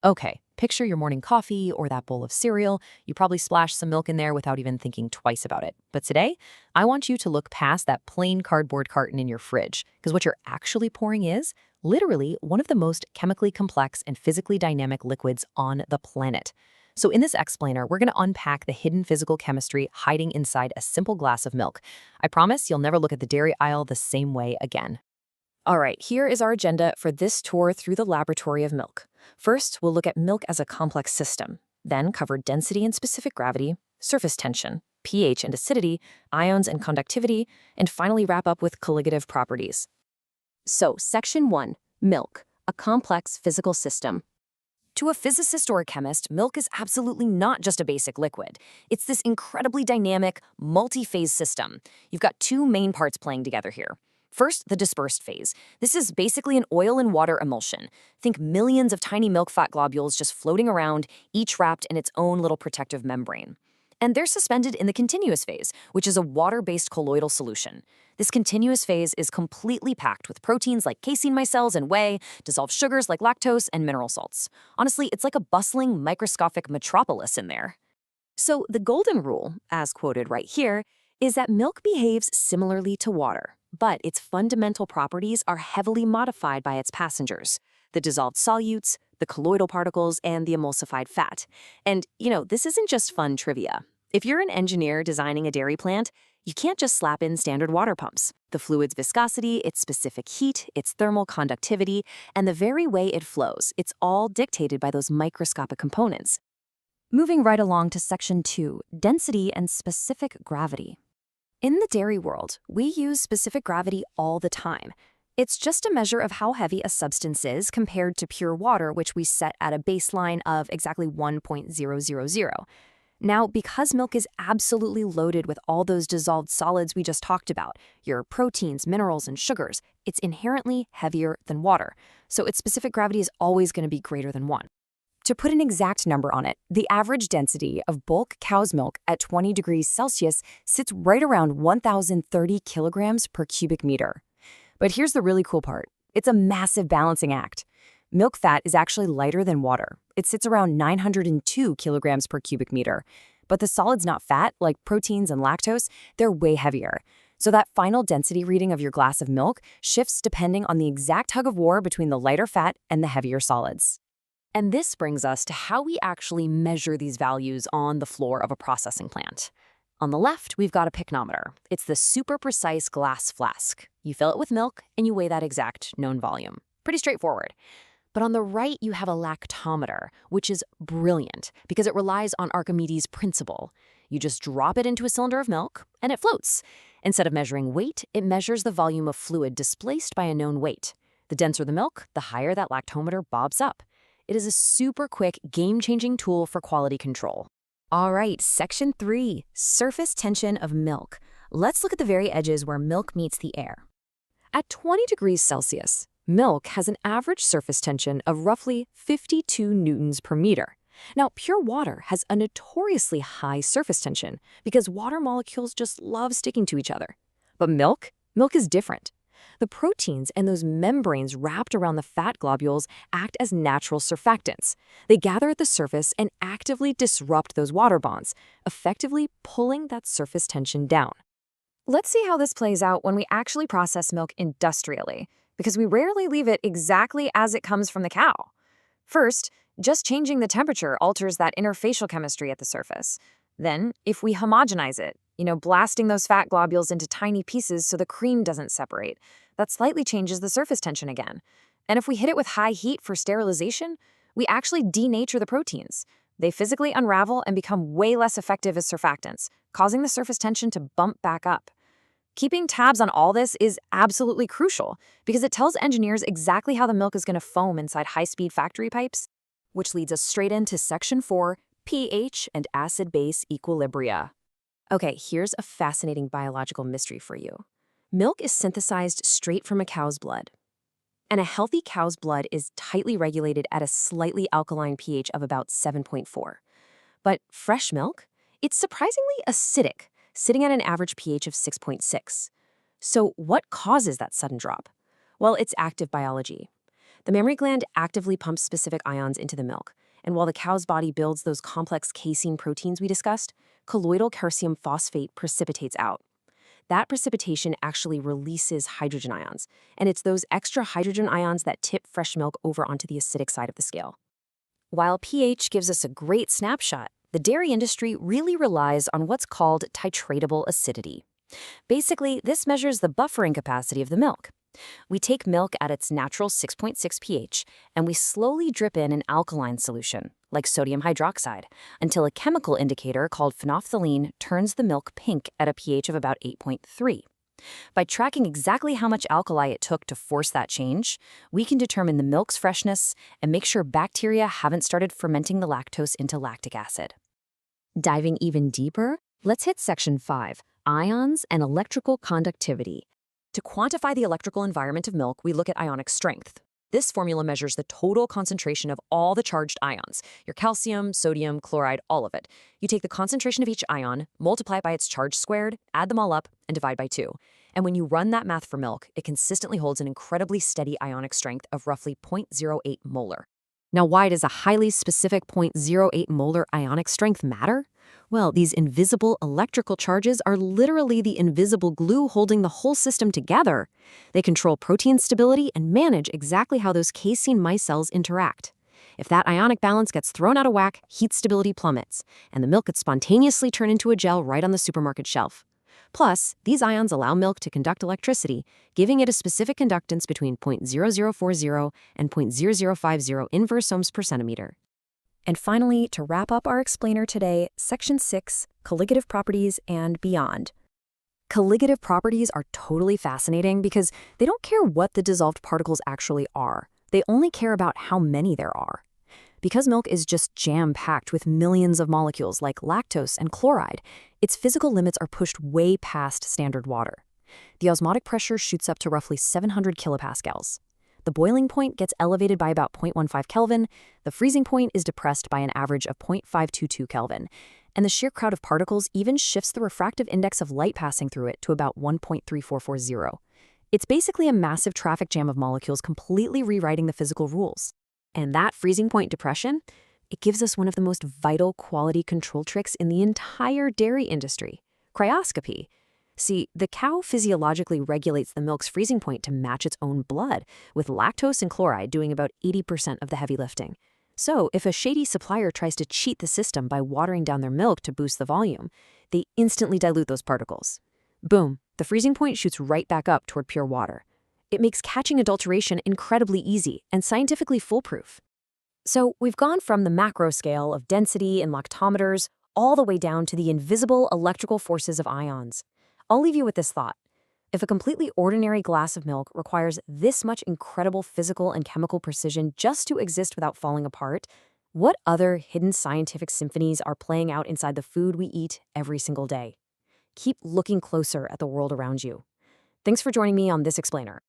Okay, picture your morning coffee or that bowl of cereal. You probably splash some milk in there without even thinking twice about it. But today, I want you to look past that plain cardboard carton in your fridge, because what you're actually pouring is literally one of the most chemically complex and physically dynamic liquids on the planet. So in this explainer, we're going to unpack the hidden physical chemistry hiding inside a simple glass of milk. I promise you'll never look at the dairy aisle the same way again. All right, here is our agenda for this tour through the laboratory of milk. First, we'll look at milk as a complex system, then cover density and specific gravity, surface tension, pH and acidity, ions and conductivity, and finally wrap up with colligative properties. So, Section 1, Milk, a complex physical system. To a physicist or a chemist, milk is absolutely not just a basic liquid. It's this incredibly dynamic, multi-phase system. You've got two main parts playing together here. First, the dispersed phase. This is basically an oil and water emulsion. Think millions of tiny milk fat globules just floating around, each wrapped in its own little protective membrane. And they're suspended in the continuous phase, which is a water-based colloidal solution. This continuous phase is completely packed with proteins like casein micelles and whey, dissolved sugars like lactose, and mineral salts. Honestly, it's like a bustling, microscopic metropolis in there. So the golden rule, as quoted right here, is that milk behaves similarly to water, but its fundamental properties are heavily modified by its passengers, the dissolved solutes, the colloidal particles, and the emulsified fat. And, this isn't just fun trivia. If you're an engineer designing a dairy plant, you can't just slap in standard water pumps. The fluid's viscosity, its specific heat, its thermal conductivity, and the very way it flows, it's all dictated by those microscopic components. Moving right along to Section 2, Density and Specific Gravity. In the dairy world, we use specific gravity all the time. It's just a measure of how heavy a substance is compared to pure water, which we set at a baseline of exactly 1.000. Now, because milk is absolutely loaded with all those dissolved solids we just talked about, your proteins, minerals, and sugars, it's inherently heavier than water. So its specific gravity is always going to be greater than 1. To put an exact number on it, the average density of bulk cow's milk at 20 degrees Celsius sits right around 1,030 kilograms per cubic meter. But here's the really cool part. It's a massive balancing act. Milk fat is actually lighter than water. It sits around 902 kilograms per cubic meter. But the solids not fat, like proteins and lactose, they're way heavier. So that final density reading of your glass of milk shifts depending on the exact tug of war between the lighter fat and the heavier solids. And this brings us to how we actually measure these values on the floor of a processing plant. On the left, we've got a pycnometer. It's the super precise glass flask. You fill it with milk and you weigh that exact known volume. Pretty straightforward. But on the right, you have a lactometer, which is brilliant because it relies on Archimedes' principle. You just drop it into a cylinder of milk and it floats. Instead of measuring weight, it measures the volume of fluid displaced by a known weight. The denser the milk, the higher that lactometer bobs up. It is a super quick, game-changing tool for quality control. All right, Section 3, Surface Tension of Milk. Let's look at the very edges where milk meets the air. At 20 degrees Celsius, milk has an average surface tension of roughly 52 newtons per meter. Now, pure water has a notoriously high surface tension because water molecules just love sticking to each other. But milk is different. The proteins and those membranes wrapped around the fat globules act as natural surfactants. They gather at the surface and actively disrupt those water bonds, effectively pulling that surface tension down. Let's see how this plays out when we actually process milk industrially, because we rarely leave it exactly as it comes from the cow. First, just changing the temperature alters that interfacial chemistry at the surface. Then, if we homogenize it, blasting those fat globules into tiny pieces so the cream doesn't separate, that slightly changes the surface tension again. And if we hit it with high heat for sterilization, we actually denature the proteins. They physically unravel and become way less effective as surfactants, causing the surface tension to bump back up. Keeping tabs on all this is absolutely crucial because it tells engineers exactly how the milk is going to foam inside high-speed factory pipes, which leads us straight into Section 4, pH and acid-base equilibria. Okay, here's a fascinating biological mystery for you. Milk is synthesized straight from a cow's blood. And a healthy cow's blood is tightly regulated at a slightly alkaline pH of about 7.4. But fresh milk? It's surprisingly acidic, sitting at an average pH of 6.6. So what causes that sudden drop? Well, it's active biology. The mammary gland actively pumps specific ions into the milk, and while the cow's body builds those complex casein proteins we discussed, colloidal calcium phosphate precipitates out. That precipitation actually releases hydrogen ions, and it's those extra hydrogen ions that tip fresh milk over onto the acidic side of the scale. While pH gives us a great snapshot, the dairy industry really relies on what's called titratable acidity. Basically, this measures the buffering capacity of the milk. We take milk at its natural 6.6 pH, and we slowly drip in an alkaline solution, like sodium hydroxide, until a chemical indicator called phenolphthalein turns the milk pink at a pH of about 8.3. By tracking exactly how much alkali it took to force that change, we can determine the milk's freshness and make sure bacteria haven't started fermenting the lactose into lactic acid. Diving even deeper, let's hit Section 5, Ions and Electrical Conductivity. To quantify the electrical environment of milk, we look at ionic strength. This formula measures the total concentration of all the charged ions, your calcium, sodium, chloride, all of it. You take the concentration of each ion, multiply it by its charge squared, add them all up, and divide by 2. And when you run that math for milk, it consistently holds an incredibly steady ionic strength of roughly 0.08 molar. Now, why does a highly specific 0.08 molar ionic strength matter? Well, these invisible electrical charges are literally the invisible glue holding the whole system together. They control protein stability and manage exactly how those casein micelles interact. If that ionic balance gets thrown out of whack, heat stability plummets, and the milk could spontaneously turn into a gel right on the supermarket shelf. Plus, these ions allow milk to conduct electricity, giving it a specific conductance between 0.0040 and 0.0050 inverse ohms per centimeter. And finally, to wrap up our explainer today, Section 6, Colligative Properties and Beyond. Colligative properties are totally fascinating because they don't care what the dissolved particles actually are. They only care about how many there are. Because milk is just jam-packed with millions of molecules like lactose and chloride, its physical limits are pushed way past standard water. The osmotic pressure shoots up to roughly 700 kilopascals. The boiling point gets elevated by about 0.15 Kelvin, the freezing point is depressed by an average of 0.522 Kelvin, and the sheer crowd of particles even shifts the refractive index of light passing through it to about 1.3440. It's basically a massive traffic jam of molecules completely rewriting the physical rules. And that freezing point depression, it gives us one of the most vital quality control tricks in the entire dairy industry, cryoscopy. See, the cow physiologically regulates the milk's freezing point to match its own blood, with lactose and chloride doing about 80% of the heavy lifting. So, if a shady supplier tries to cheat the system by watering down their milk to boost the volume, they instantly dilute those particles. Boom, the freezing point shoots right back up toward pure water. It makes catching adulteration incredibly easy and scientifically foolproof. So, we've gone from the macro scale of density and lactometers all the way down to the invisible electrical forces of ions. I'll leave you with this thought. If a completely ordinary glass of milk requires this much incredible physical and chemical precision just to exist without falling apart, what other hidden scientific symphonies are playing out inside the food we eat every single day? Keep looking closer at the world around you. Thanks for joining me on this explainer.